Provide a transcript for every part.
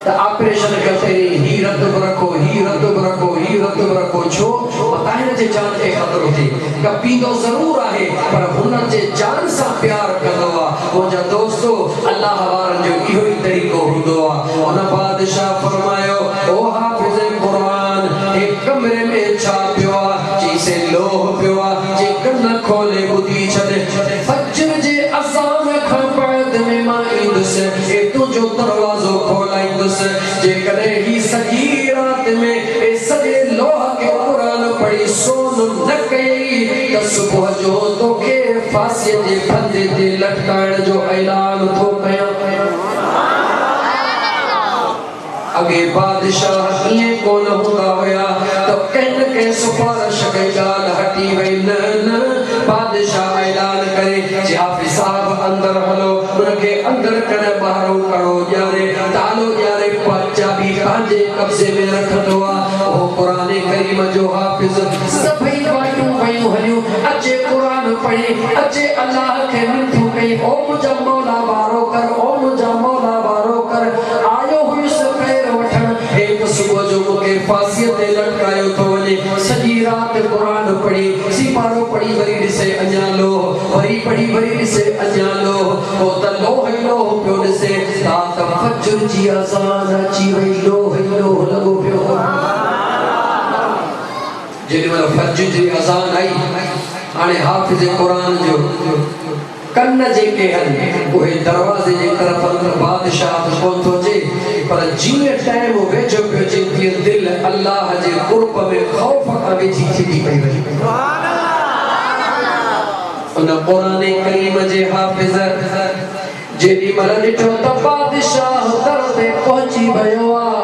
Operation करते ही रद्द रखो ही रद्द रखो ही रद्द रखो छो बताए न जे जान के खतर होती का पींदो जरूर आहे पर हुन जे जान सा प्यार कंदो आ मुंहिंजा दोस्तो अल्लाह वारन जो इहो ही तरीक़ो हूंदो आ उन बादशाह फरमायो ओ हाफिज़ कुरान एक कमरे में छा पियो आ जैसे लोह पियो आ जे कन खोले बुधी छदे फजर जे अज़ान खां बाद में मां ईंदुस ए तुंहिंजो दरवाज़ो खोलाईंदुस जे कॾहिं ही सॼी रात में ए सॼे लोह के कुरान पढ़ी सोन न कई त सुबुह जो तोखे फांसीअ जे फंदे ते लटकाइण जो ऐलान थो कयां। अगे बादशाह इएं कोन हूंदा हुया त कंहिं न कंहिं सिफारिश कई ॻाल्हि हटी वई न बादशाह ऐलान करे जे हाफ़िज़ साहब अंदर हलो उनखे अंदर करे ॿाहिरो करो ॼारे तालो ॼारे चाबी पंहिंजे कब्ज़े में रखंदो आहे ओ क़ुरान करीम जो हाफ़िज़ सभई वायूं वयूं हलियूं अचे क़ुरान पढ़ी अचे अल्लाह खे मिठो कई ओ मुंहिंजा मौला वारो कर ओ मुंहिंजा मौला वारो कर आयो हुयुसि पैर वठण एक सुबुह जो मूंखे फांसीअ ते लटकायो थो वञे सॼी राति क़ुरान पढ़ी सिपारो पढ़ी वरी ॾिसे अञा लोह वरी पढ़ी वरी ॾिसे अञा लोह पोइ त लोह ई लोह पियो ॾिसे त फजर जी अज़ान अची वई लोह ई लोह लॻो पियो जेॾी महिल फजर जी अज़ान आई हाणे हाफ़िज़ क़ुरान जो कन जेके हन उहे दरवाज़े जे तरफ़ अंदर बादशाह त कोन थो अचे पर जीअं टाइम वेझो पियो अचे तीअं दिलि अल्लाह जे क़ुर्ब में ख़ौफ़ खां वेझी थी पई वञे। उन क़ुरान करीम जे हाफ़िज़ जेॾी महिल ॾिठो त बादशाह दर ते पहुची वियो आहे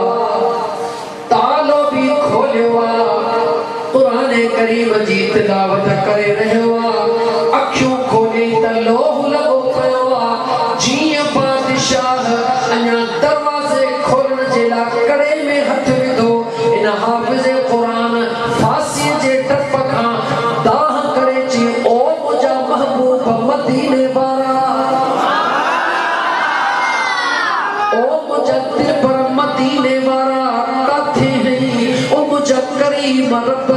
तालो बि खोलियो आहे क़ुरान करीम जी तिलावत करे रहियो आहे अखियूं खोले त लोह लॻो पियो आहे जीअं बादशाह अञा दरवाज़े खोलण जे लाइ कड़े में हथ विधो इन हाफ़िज़ क़ुरान फांसीअ जे टप खां दाह करे चई ओ मुंहिंजा महबूब मदीने वारा ओ मुंहिंजा दिल पर मदीने वारा काथे हई ओ मुंहिंजा करीम रब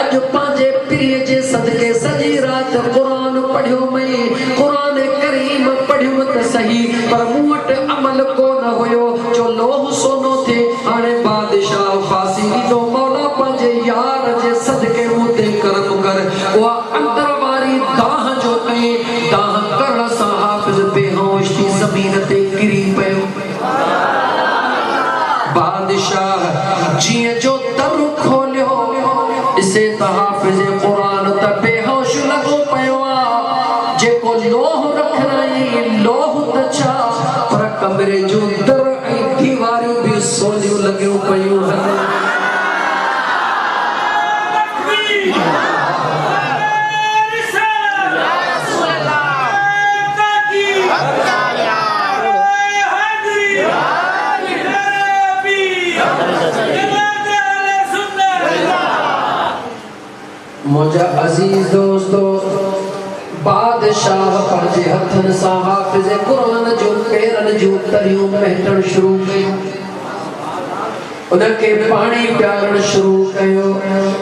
अॼु पंहिंजे पीर जे सदके सॼी राति क़ुरान पढ़ियो मई क़ुरान करीम पढ़ियो त सही पर मूं वटि अमल कोन हुयो जो लोह सोनो थे हाणे बादशाह फांसी ॾींदो मौला पंहिंजे यार जे सदके मूं ते करम कर उहा अंदर वारी दाह जो कई दाह करण सां हाफ़िज़ बेहोश थी ज़मीन ते किरी पियो। बादशाह जीअं जो दर खोलियो ॾिसे त हाफ़िज़ क़ुरान त बेहोश लॻो पियो आहे जेको लोह रखणाई लोह त छा पर कमरे जो दर ऐं दीवारियूं बि सोनियूं लॻियूं पियूं हन। मुझा अजीज दोस्तों बादशाह पंहिंजे हथनि सां हाफ़िज़ क़ुरान जो पेरनि जूं तरियूं महटण शुरू कयूं उनखे पाणी पियारण शुरू कयो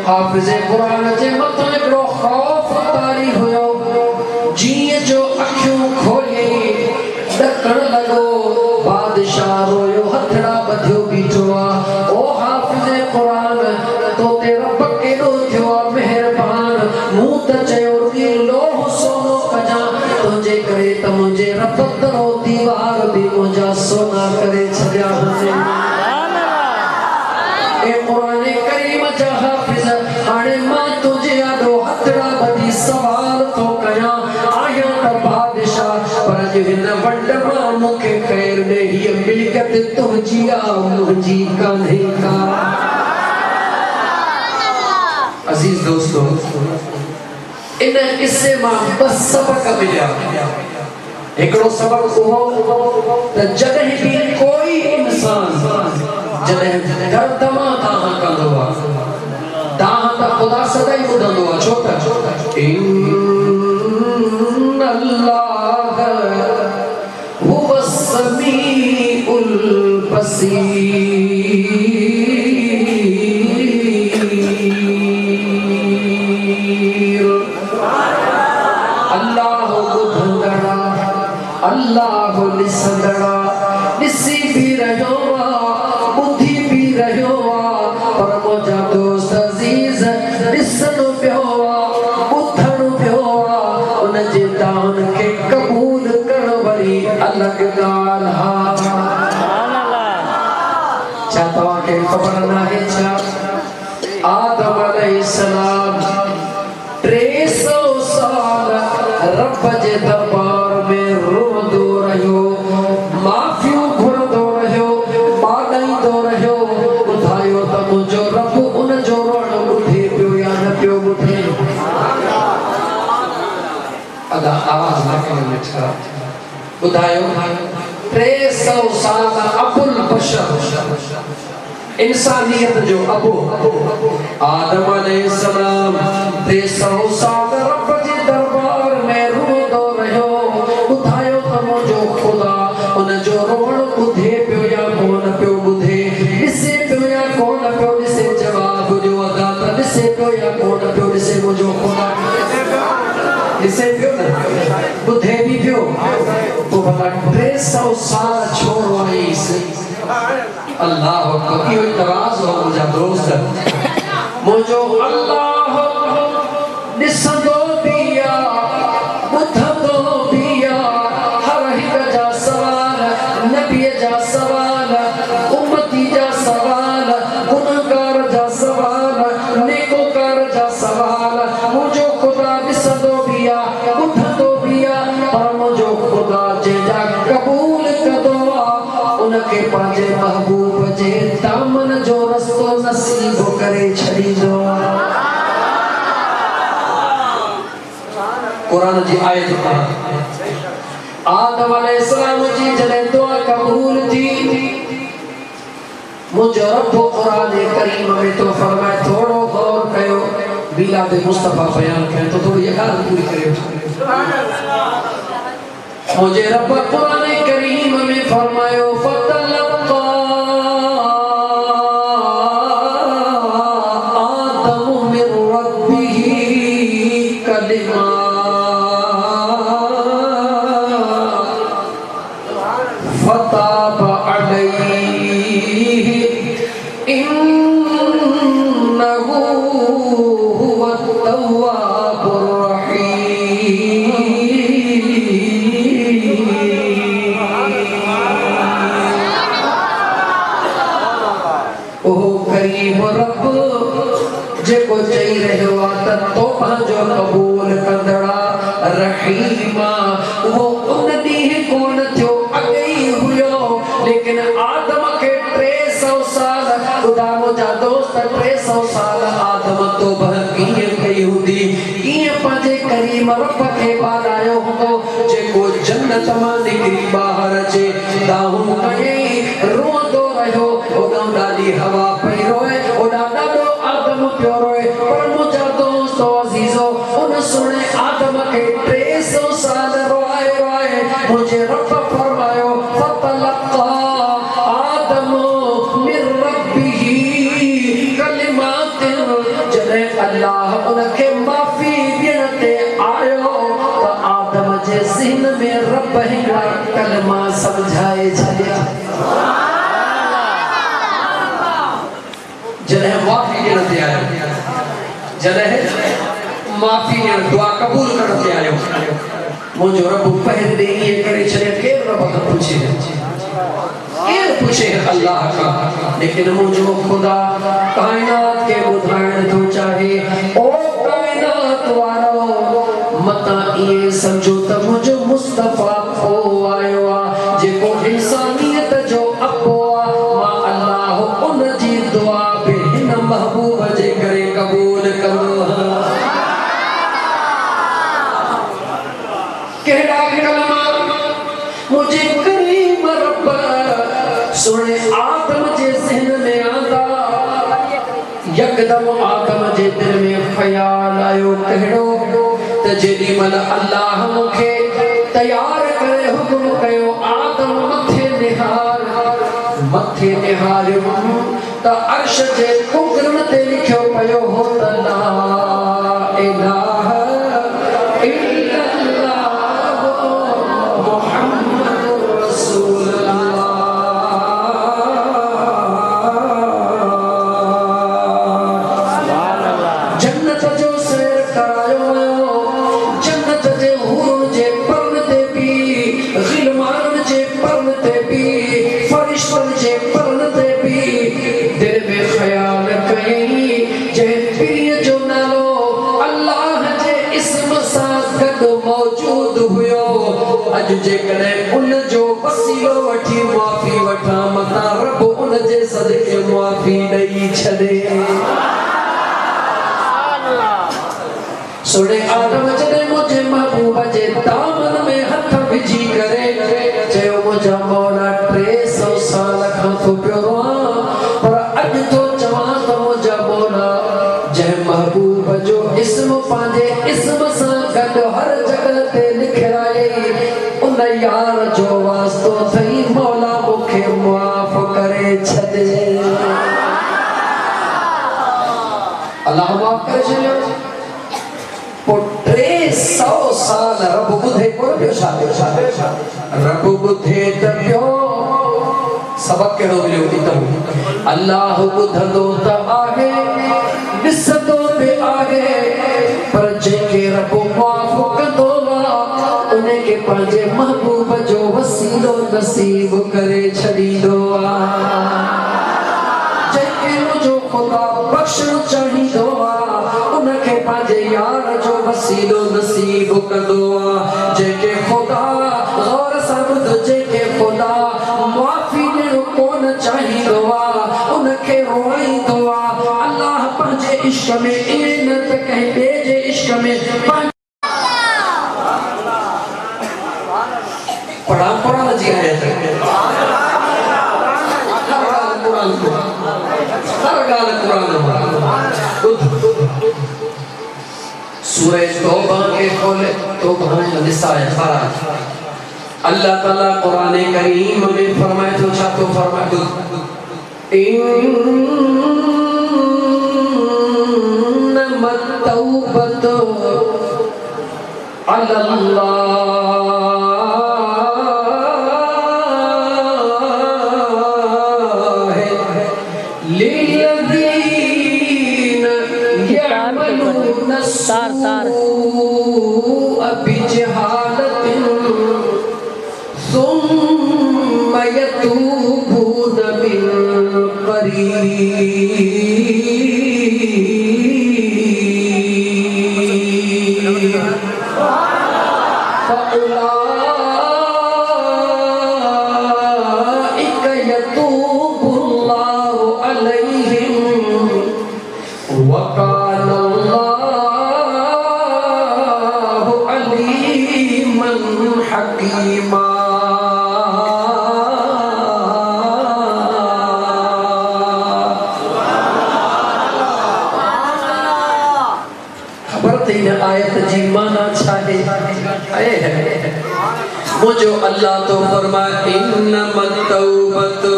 हाफ़िज़ क़ुरान जे मथां हिकिड़ो ख़ौफ़ तारी हुयो जीअं जो अखियूं खोले ॾकण लॻो बादशाह रोयो हथड़ा ॿधियो बीठो आहे ओ हाफ़िज़ क़ुरान तो ते रब केॾो थियो आहे महिरबान मूं त चयो कि लोह सोनो कजां तुंहिंजे करे त मुंहिंजे रब दरो दीवार बि मुंहिंजा सोना करे छॾिया ए क़ुरान करीम जा हाफ़िज़ हाणे मां तुंहिंजे आॾो हथड़ा ॿधी सवाल थो कयां आहियां त बादशाह पर अॼु हिन वंड मां मूंखे ख़ैर ॾे हीअ मिल्कियत तुंहिंजी आहे मुंहिंजी कान्हे का। अजीज दोस्तों इन किस्से मां बस सबक मिलिया हिकिड़ो सबक उहो त जॾहिं बि कोई इंसान जॾहिं दर्दमा दाह कंदो आहे दाह त ख़ुदा सदाई ॿुधंदो आहे छो त इन्न अल्लाह हुव समीउल बसीर बसीर। अल्लाह बुधंदड़ा अल्लाह लिसंदड़ा लिसी भी रहो बुद्धि भी रहो पर मुझा दोस्त अजीज लिसनो पियो बुधण पियो उन जे दान के कबूल करण वाली अलग ॻाल्हि हा। छा तव्हांखे ख़बर नाहे छा आदम अलैहिस्सलाम 300 साल रब जे दरबार में रोंदो रहियो, माफ़ियूं घुरंदो रहियो, माॻाईंदो रहियो, ॿुधायो त मुंहिंजो रब उन जो रोअण ॿुधे पियो या न पियो ॿुधे? अदा आवाज़ न कयो मिठा, ॿुधायो 300 साल अबुल बशर इंसानियत जो अबू आदम अलैहिस्सलाम 300 साल रब जे दरबार में रोंदो रहियो, ॿुधायो त मुंहिंजो ख़ुदा उन जो रोअण ॿुधे पियो या कोन पियो ॿुधे? ॾिसे पियो या कोन पियो ॾिसे? जवाब ॾियो अदा त ॾिसे पियो या कोन पियो ॾिसे? मुंहिंजो ख़ुदा ॾिसे पियो न, ॿुधे बि पियो। पोइ भला 300 साल छो रोईंसि? अल्लाह को इहो तराज़ हो मुंहिंजा दोस्त, मुंहिंजो अल्लाह ॾिसंदो बि आहे ॿुधंदो बि आहे हर हिक जा सवाल, नबीअ जा सवाल, उम्मती जा सवाल, गुनहगार जा सवाल, नेकोकार जा सवाल। मुंहिंजो ख़ुदा ॾिसंदो बि आहे ॿुधंदो बि आहे, पर मुंहिंजो ख़ुदा जंहिंजा क़बूल कंदो आहे उनखे पंहिंजे महबूब जे दामन जो रस्तो नसीब करे छॾींदो आहे। क़ुरान जी आयत आदम अलैहिस्सलाम जी जॾहिं दुआ क़बूल थी, मुंहिंजो रब क़ुरान करीम में तो फरमाए, थोरो गौर कयो, मिलाद मुस्तफा बयान कयो तो थोड़ी ये ॻाल्हि पूरी करियो। मुझे रब कुरान करीम में फरमायो फतलक़ा आदम मिन रब्बिही कलिमात फताब अलैहि इन्नहु हुवत तव्वाबुर रब जेको चई रहियो आहे त तो पंहिंजो क़बूल कंदड़ा रहीमा, वो उन ॾींहुं कोन थियो, अॻे ई हुयो, लेकिन आदम खे 300 साल ख़ुदा मुंहिंजा दोस्त 300 साल आदम तौबह कीअं कई हूंदी, कीअं पंहिंजे करीम रब खे ॿारायो हूंदो, जेको जन्नत मां निकिरी ॿाहिरि अचे दाहूं कयईं रोंदो रहियो, ओॾां ॾाढी हवा पई रोए, ओॾां ॾाढो आदम पियो रोए, पर मुंहिंजा दोस्तो अज़ीज़ो उन सुहिणे आदम खे 300 साल रोए रोए मुंहिंजे रब फरमायो फतलक़ा आदम मिन रब्बिही कलिमातिन। जॾहिं अल्लाह उनखे माफ़ी ॾियण ते आयो त आदम जे ज़हन में रब हिकिड़ा कलमा सम्झाए छॾिया। जॾहिं माफ़ी ॾियण ते आयो, जॾहिं माफ़ी ॾियण दुआ क़बूल करण ते आयो, मुंहिंजो रब पहिरियों ईअं करे छॾे, केरु रब खां पुछे, केरु पुछे अल्लाह खां, लेकिन मुंहिंजो ख़ुदा काइनात खे ॿुधाइण थो चाहे, ओ काइनात वारो मतां इएं सम्झो त मुंहिंजो मुस्तफ़ा पोइ आयो आहे, जेको इंसानियत जो अको आहे, मां अल्लाह उन जी दुआ बि हिन महबूब जे करे क़बूल कंदो आहियां। कहिड़ा कलमा मुंहिंजे करीम रब सुहिणे आदम जे ज़हन में आंदा, यकदम आदम जे दिल में ख़्याल आयो, कहिड़ो त जेॾी महिल अल्लाह मूंखे तयार करे हुकुम कयो, आदम मथे निहार, मथे ॾेखारियो त अर्श जे कुकरनि ते लिखियो पियो हो त ला इलाहा इल्लल्लाह मुहम्मदुर रसूलुल्लाह। जन्नत जो सैर करायो वियो, जन्नत जे हूर जे परन ते भी, ग़िलमान जे परन ते भी, फरिश्तन जे परन ते भी दिल में ख्याल कई जंहिं पीर जो नालो अल्लाह जे इस्म सां गॾु मौजूद हुयो। अॼु जेकॾहिं उन जो वसीलो वठी मुआफ़ी वठां मतां रब उन जे सदके मुआफ़ी ॾेई छॾे। सोने आदम जॾहिं मुंहिंजे महबूब जे दामन में हथ विझी करे चयो मुंहिंजा मौला 300 साल खां थो पियो रहां, पर अॼु थो चवां त मुंहिंजा मौला जंहिं महबूब जो इस्म पंहिंजे इस्म सां गॾु हर जॻह ते लिखायई उन यार जो वास्तो अथई, मौला मूंखे मुआफ़ करे छॾे। अल्लाह माफ़ करे छॾियो। 300 साल रब ॿुधे कोन पियो छा रब ॿुधे त पियो। सबक कहिड़ो मिलियो हितां? अल्लाह ॿुधंदो त आहे, ॾिसंदो बि आहे, पर जंहिंखे रब मुआफ़ कंदो आहे उनखे पंहिंजे महबूब जो वसीलो नसीब करे छॾींदो आहे। जंहिंखे मुंहिंजो ख़ुदा बख़्शण चाहींदो आहे उनखे पंहिंजे यार जो वसीलो नसीब कंदो आहे। जंहिंखे ख़ुदा गौर सां ॿुध, जंहिंखे ख़ुदा मुआफ़ी ॾियणु कोन चाहींदो आहे उनखे रोईंदो आहे। अल्लाह पंहिंजे इश्क में ईअं न त कंहिं ॿिए जे इश्क में पढ़ा कुरान जी आयत सूरह तौबा के खोले, तौबा निसा खराज अल्लाह ताला कुरान करीम में फरमाए तो छा तो फरमाए तो इन्नमत तौबतु अल्लाह लिल्लज़ीन यअमलून अस्सूअ बिजहालतिन ثم يتوبون من قريب فأولئك يتوب الله عليهم وكان الله عليما حكيما। आयत जी माना छा है? मुझो अल्लाह तो फरमाए इन्नमत तौबतु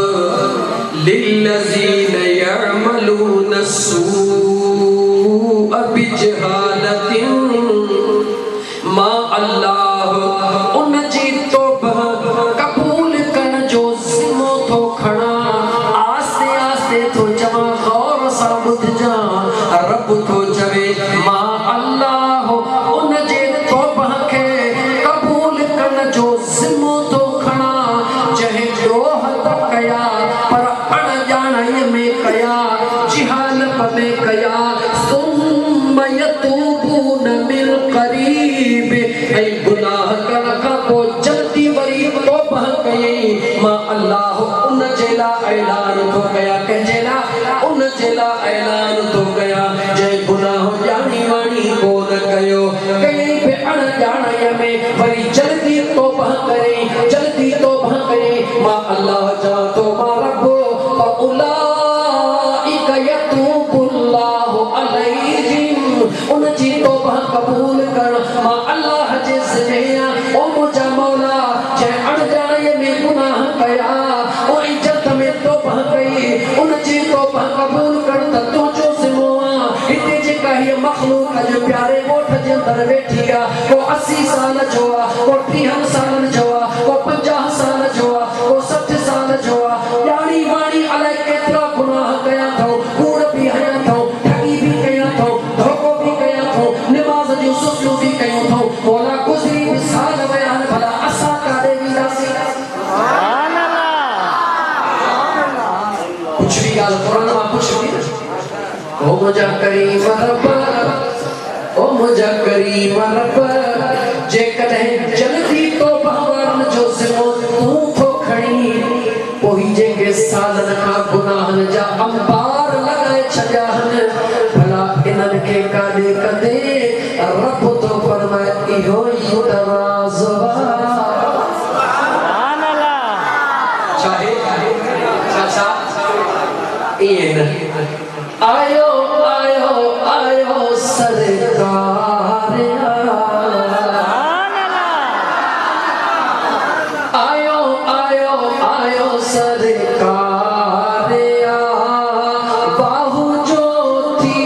लिल्लज़ीन यअमलून अस्सूअ बिजहालतिन। मां अल्लाह उन जी तौबा कबूल करण जो ज़िम्मो थो खणा। आस्ते आस्ते थो चवां, गौर सां ॿुधजां। रब थो चवे मां अल्लाह उन जे तौबा खे कबूल करण जो ज़िम्मो थो खणा जंहिं ॾोह त कया पर अणॼाणाईअ में कया, जिहालत में कया। सुम्म यतूबून मिन क़रीब, ऐं गुनाह करण खां पोइ जल्दी वरी तौबा कयई। मां अल्लाह उन जे लाइ ऐलान थो कयां, कंहिंजे लाइ? उन जे लाइ ऐलान थो कयां जंहिं गुनाह ॼाणी वाणी कोन कयो, कई बि अणॼाणाईअ में वरी जल्दी तौबा करे, जल्दी तौबा करे। मां अल्लाह जा तो मां रब फउलाइक यतूबुल्लाहु अलैहिम, उन जी तौबा कबूल कर। मां अल्लाह जे ज़िम्मे ओ मुंहिंजा मौला जंहिं अणॼाणाईअ में गुनाह कया ओ इज्जत में तौबा कई, अज प्यारे गोठ जे अंदर वेठी आ को 80 साल जो आ को 30 साल जो आ को 50 साल जो आ को 60 साल जो आ यानी वाणी अलाए केतिरा गुनाह कया थो कूड़ भी हया थो ठगी भी कया थो धोखो भी कया थो नमाज जो सुस्तियूं भी कयूं थो मौला गुज़री साल बयान भला असां काॾे वेंदासीं सुभान अल्लाह कुछ भी ॻाल्हि क़ुरान मां पुछी ओ मुझा करीम रब ओ मुझा करीम रब जे कॾहिं जल्दी तो भगवान जो ज़िमो तूं थो खणी पोइ जेके सालनि खां गुनाहनि जा अंबार लॻाए छॾिया आहिनि भला इन्हनि खे काॾे कंदे रब तो फरमाए इहो ई तराज़ सुभान अल्लाह चाहे छा ईअं आयो आयो आयो सरकार आयो आयो आयो सरकार बाहु जो थी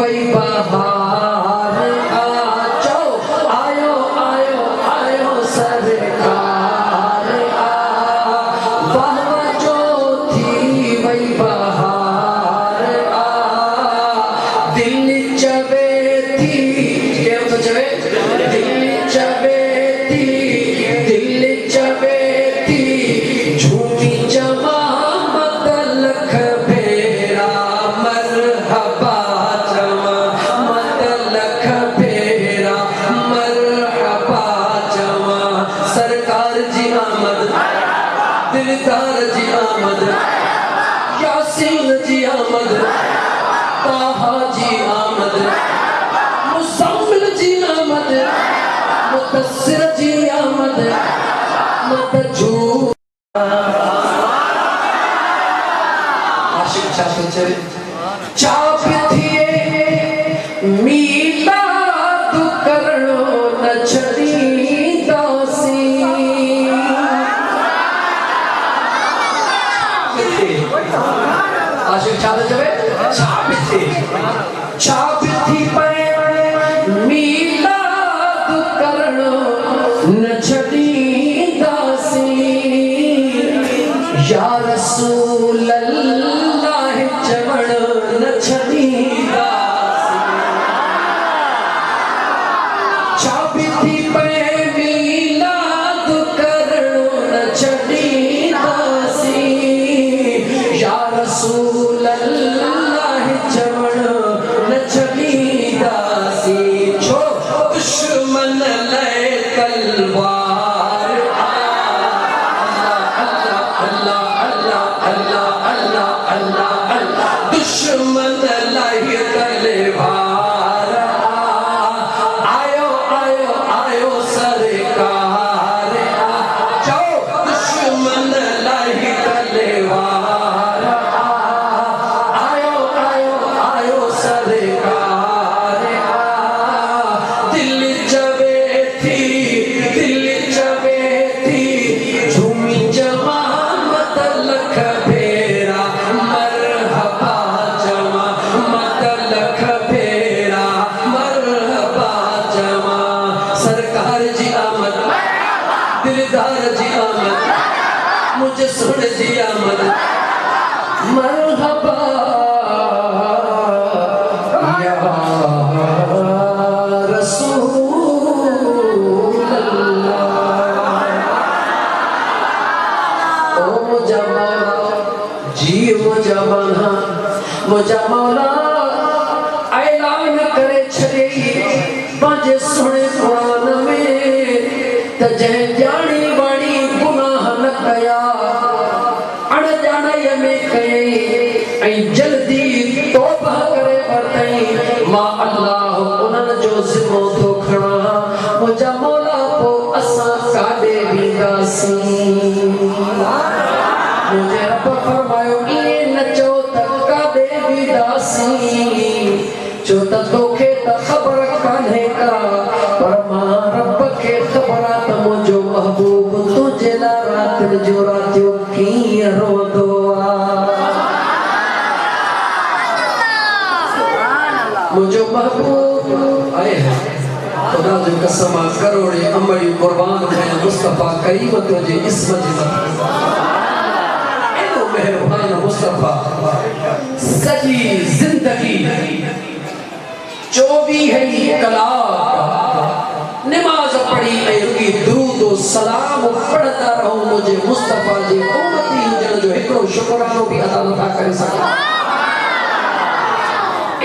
वई बहार चो आयो आयो आयो सरकार बाहु जो थी वई बहार दिल चवे थी केर तो चवे दिल चवे थी झूमी जमा मत लख भेरा मरहबा जमा मत लख भेरा मरहबा जमा सरकार जी आमद दिलदार जी आमद यासीन जी आमद ताहा जी आमद मुसम्मिल जी आमद मुतस्सिर जी आमद मतजू आशिक चाहते चले चाप थिए मीलाद करणो न छॾींदासीं आशिक चाहते चले चाप थी पे मीलाद करणो न छॾींदासीं या रसूल अल्लाह चवण न छॾींदासीं चाप थी पे मीलाद करणो न छॾींदासीं या रसूल अल्लाह चवण न छॾींदासीं छो दुश्मन लाइ तलवार अल्लाह अल्लाह अल्लाह अल्लाह अल्लाह अल्लाह अल्लाह दुश्मन लाइ तलवार आयो आयो आयो सरकार जाओ दुश्मन लाइ तलवार आयो आयो आयो सरकार दिल चवे थी झूमी जमा मत लख भेरा मरहबा जमा मत लख भेरा मरहबा जमा सरकार जी आमद दिलदार जी आमद मुझे सुन जी आमद मरहबा या मुझा मौला ऐलान करे छॾे पंहिंजे सुहिणे क़ुरान में त जंहिं ॼाणी वाणी गुनाह न कया अणॼाणाईअ में कयईं ऐं जल्दी तौबा करे वरितईं मां अल्लाह उन्हनि जो ज़िमो थो खणां मुझा मौला पोइ असां काॾे वेंदासीं मुझे रब फरमायो ईअं न चओ त काॾे वेंदासीं छो त तोखे त ख़बर कान्हे का पर मां रब खे ख़बर आहे त मुंहिंजो महबूब तुंहिंजे लाइ राति जो रातियो कीअं रोंदो आहे मुझो महबूब आए हैं खुदा जो कसम करोड़े अमड़ी कुर्बान है मुस्तफा करीम तुझे इस्मत एनो मेहरबान मुस्तफा सजी जिंदगी जो भी है कलाम नमाज पढ़ी रुकी दुरूद और सलाम पढ़ता रहूं मुझे मुस्तफा जी उम्मती हुजण जो एकड़ो शुक्रानो भी अदा नथा करे सघां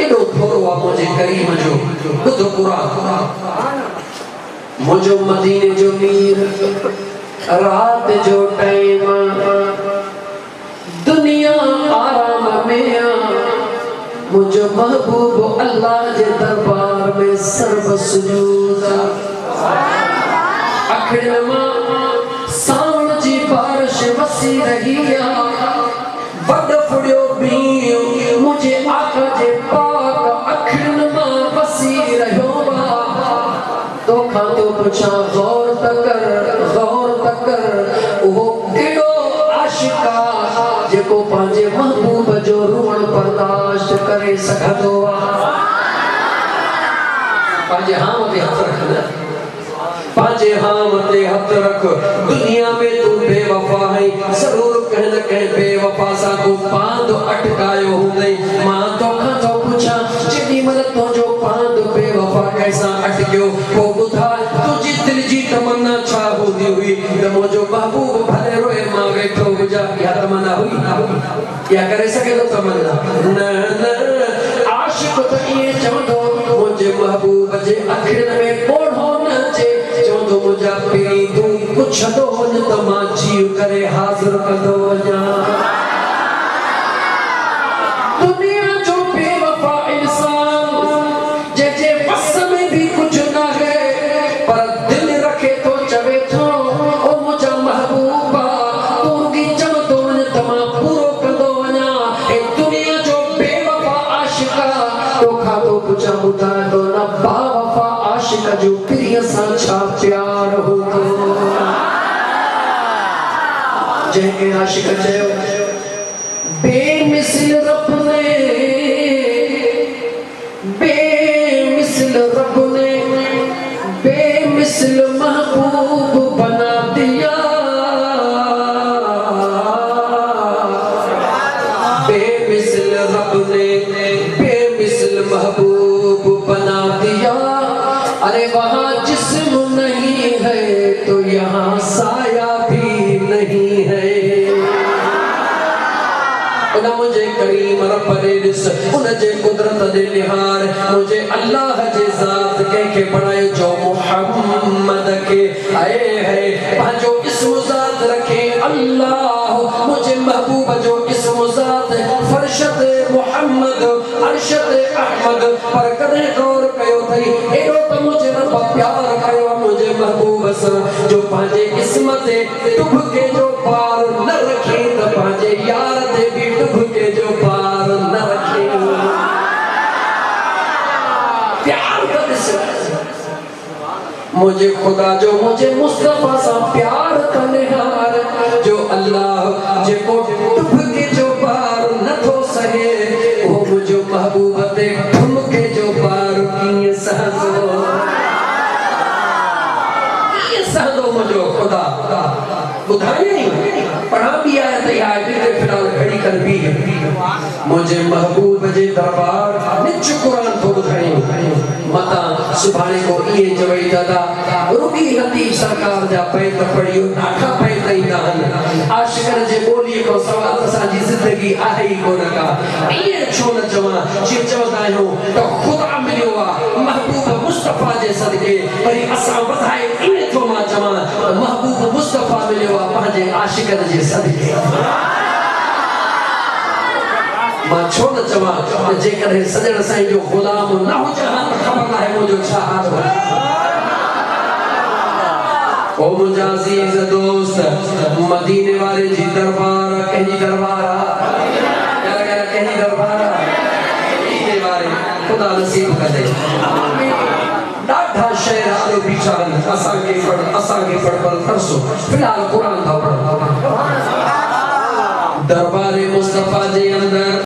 एडो थोरो आ मुझे करीम जो ॿुध क़ुरान मुझो मदीने जो मीर रात जो टाइम दुनिया आराम में मुझो महबूब अल्लाह के दरबार में सर्व सुजूद अखिड़ मां सावण जी बारिश वसी रही वड फुड़ियो भी मुझे आका जे पाक अखिड़ मां वसी रहियो तो खातो पुछा गौर तकर वो केड़ो आशिका जेको पांजे महबूब जो रुअण बर्दाश्त करे सकदो पांजे हाम ते हथ रख पांजे हाम ते हथ रख दुनिया में तू बेवफा है जरूर कह न कह बेवफा सा को पांद अटकायो हुंदे मां तो खातो पूछा जेडी मल तो जो पांद बेवफा कैसा अटक्यो वो बुधा तुझी दिल जी तमन्ना छा होदी हुई त मुझो महबूब भले रोए मां वेठो बुझा या तमन्ना हुई या करे सके तो तमन्ना न आशिक तो ये चवंदो मुझे महबूब जे अखिर में कोढ़ो न चे चवंदो मुझा पीरी तू कुछ दो न त मां जीव करे हाजिर कंदो वञा दुनिया जो बेवफा इंसान जे बस में भी कुछ ना है पर दिल रखे तो चवे थो ओ मुझा महबूबा तू की चवंदो न त मां पूरो कंदो वञा ए दुनिया जो बेवफा आशिका तो खातो पूछा बुधा तो न बावफा आशिका जो प्रिय सा छा प्यार होतो जंहिंखे आशिक चयो बेमिसल रब ने बेमिसल महबूब बना दिया बेमिसल रब ने बेमिसल महबूब बना दिया अरे वहाँ जिस्म नहीं है तो यहाँ साया भी नहीं है उन मुझे करीम रब ने दिस उन जे कुदरत दे निहार मुझे अल्लाह जे जात के बनायो जो मोहम्मद के आए है पांचो इस्म जात रखे अल्लाह मुझे महबूब जो इस्म जात फरशद मोहम्मद अरशद अहमद पर कदे गौर कयो थई एडो तो मुझे रब प्यार कयो मुझे महबूब सा जो पांजे इस्म ते डुब के जो पार न रखे त पांजे यार ते भी डुब के जो पार न रखे प्यार कर मुझे खुदा जो मुझे मुस्तफा सा प्यार करने हार जो अल्लाह जे को डुब के जो पार न थो सके वो मुझे महबूब ते डुब के जो पार किए सहजो मुझो खुदा बुधाई नहीं पढ़ा भी आया तैयार के फिलहाल खड़ी कर भी मुझे महबूब जे दरबार निच कुरान तो बुधाई मता सुभाने को ये जवई दादा रुकी लतीफ सरकार जा पैत पढ़ियो नाठा पैत ईंदा आशिकर जे बोली को सवाल असांजी जिंदगी आहे ही कोन का ये छो न चवा जे चवंदा आहियूं तो खुदा मिलियो आ महबूब मुस्तफा जे सदके वरी असां वधाए इन थो मां चवा महबूब मुस्तफा मिलियो आ पंहिंजे आशिकर जे सदके मां छो न चवा जे करे सजण साईं जो गुलाम न हुजे खबर ना है मुझे छा हाल ओ मुझा अजीज दोस्त मदीने वाले जी दरबार कहीं दरबार कहीं दरबार मदीने वाले खुदा नसीब करे डाढा शहर आलो बिचारन असा के पढ़ पर परसो फिलहाल कुरान था पढ़ दरबार मुस्तफा जे अंदर